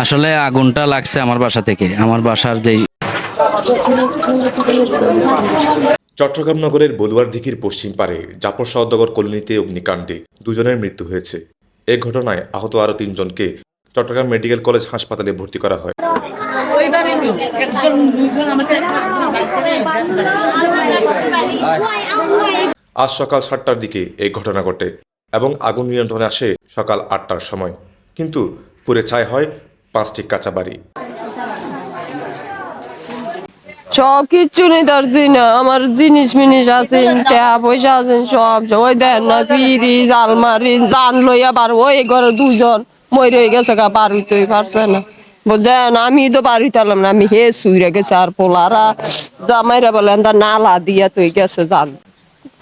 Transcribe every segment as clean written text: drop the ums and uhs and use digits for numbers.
আসলে আগুনটা লাগছে আমার বাসা থেকে, আমার বাসার যেই। চট্টগ্রাম নগরের বলুয়ারদিঘির পশ্চিম পারে জাফর সওদাগর কলোনিতে অগ্নিকাণ্ডে দুজনের মৃত্যু হয়েছে। এ ঘটনায় আহত আরও ৩ জনকে চট্টগ্রাম মেডিকেল কলেজ হাসপাতালে ভর্তি করা হয়। আজ সকাল ৭টার দিকে এই ঘটনা ঘটে এবং আগুন নিয়ন্ত্রণে আসে সকাল ৮টার সময়, কিন্তু পুড়ে ছাই হয় ৫টি কাঁচা বাড়ি। সব কিচ্ছু নেই ধরছি না, আমার জিনিস মিনিস আছে, টাকা পয়সা আছে সব, ওই দেন না ফ্রিজ আলমারি জান লইয়া বার, ওই ঘরে 2 জন মরে হয়ে গেছে গা, বার হইতেই পারছে না বুঝছেন। আমি তো বার হইতাম না, আমি হে শুইরা গেছে, আর পোলারা জামাইরা বলে নালা দিয়া তুই গেছে জান।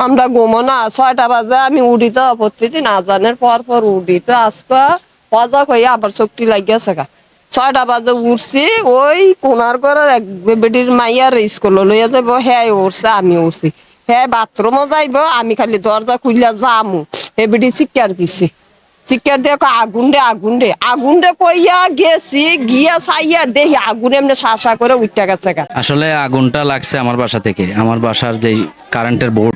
আমরা ঘুমো না, 6টা বাজে আমি উঠি তো, প্রতিদিন আজানের পর পর উঠি তো, আজকে অজাক হয়ে আবার চোখটি লাগিয়েছে গা। 6টা বাজে উঠছি, ওই কোনার ঘরের এক বেটির মাইয়ার স্কুল লইয়া যাবো, হ্যাঁ উঠছে আমি উঠছি, হ্যাঁ বাথরুমও যাইবো, আমি খালি দরজা খুললা যামু, হে বেটি চিৎকার দিছি, চিৎকার দিয়ে আগুন রে আগুন রে আগুন রে কইয়া গেছি, গিয়া চাইয়া দেখি আগুন এমনি শাসা করে উঠতে গেছে গা। আসলে আগুনটা লাগছে আমার বাসা থেকে, আমার বাসার যেই কারেন্টের বোর্ড।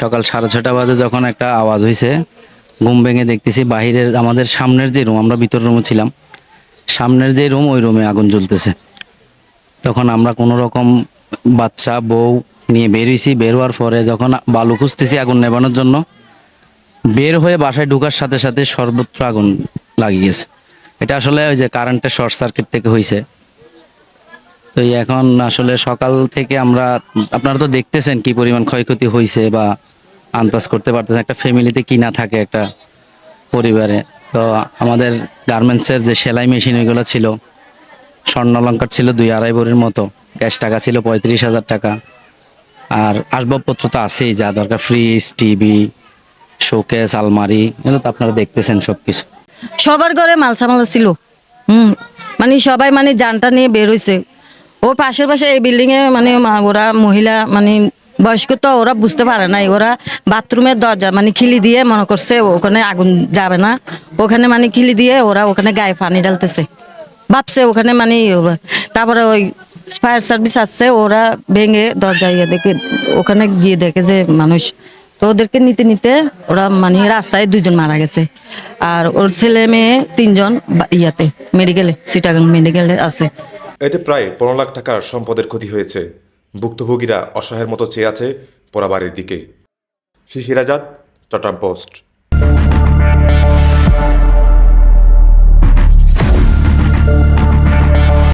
সকাল 6:30 বাজে যখন একটা আওয়াজ হয়েছে, ঘুম ভেঙে দেখতেছি বাহিরের আমাদের সামনের যে রুম, আমরা ভিতর রুমে ছিলাম, সামনের যে রুম ওই রুমে আগুন জ্বলতেছে। তখন আমরা কোনো রকম বাচ্চা বউ নিয়ে বেরিয়েছি, বের হওয়ার পরে যখন বালু খুঁজতেছি আগুন নেভানোর জন্য, বের হয়ে বাসায় ঢুকার সাথে সাথে সর্বত্র আগুন লাগিয়ে গেছে। এটা আসলে ওই যে কারেন্টের শর্ট সার্কিট থেকে হয়েছে। তো এখন আসলে সকাল থেকে আমরা, আপনারা তো দেখতেছেন কি পরিমাণ ক্ষয়ক্ষতি হয়েছে, বা আন্দাজ করতে পারতেছেন একটা ফ্যামিলিতে কি না থাকে একটা পরিবারে। তো আমাদের গার্মেন্টসের যে সেলাই মেশিন ওইগুলো ছিল, স্বর্ণালঙ্কার ছিল 2-2.5 ভরির মতো, ক্যাশ টাকা ছিল 35,000 টাকা, আর আসবাবপত্র তো আছেই যা দরকার, ফ্রিজ টিভি শোকেস আলমারি, এগুলো তো আপনারা দেখতেছেন সবকিছু। সবার ঘরে মালসামাল ছিল, মানে সবাই মানে জানটা নিয়ে বের হয়েছে। ওর পাশের পাশে এই বিল্ডিং এ মানে ওরা মহিলা মানে বয়স্ক, তো ওরা বুঝতে পারে না, ওরা বাথরুমের দরজা মানে খিলি দিয়ে মনে করছে ওখানে আগুন যাবে না, ওখানে মানে খিলি দিয়ে ওরা ওখানে গায়ে পানি ঢালতেছে, ভাবছে ওখানে মানে তারপরে ওই ফায়ার সার্ভিস আসছে, ওরা ভেঙে দরজা ইয়ে দেখে ওখানে গিয়ে দেখে যে মানুষ, তো ওদেরকে নিতে নিতে ওরা মানে রাস্তায় 2 জন মারা গেছে, আর ওর ছেলে মেয়ে 3 জন ইয়াতে মেডিকেলে, চিটাগাং মেডিকেলে আছে। এতে প্রায় 15 লাখ টাকার সম্পদের ক্ষতি হয়েছে। ভুক্তভোগীরা অসহায়ের মতো চেয়ে আছে পোড়া বাড়ির দিকে। শিশির আজাদ, চট্টগ্রাম পোস্ট।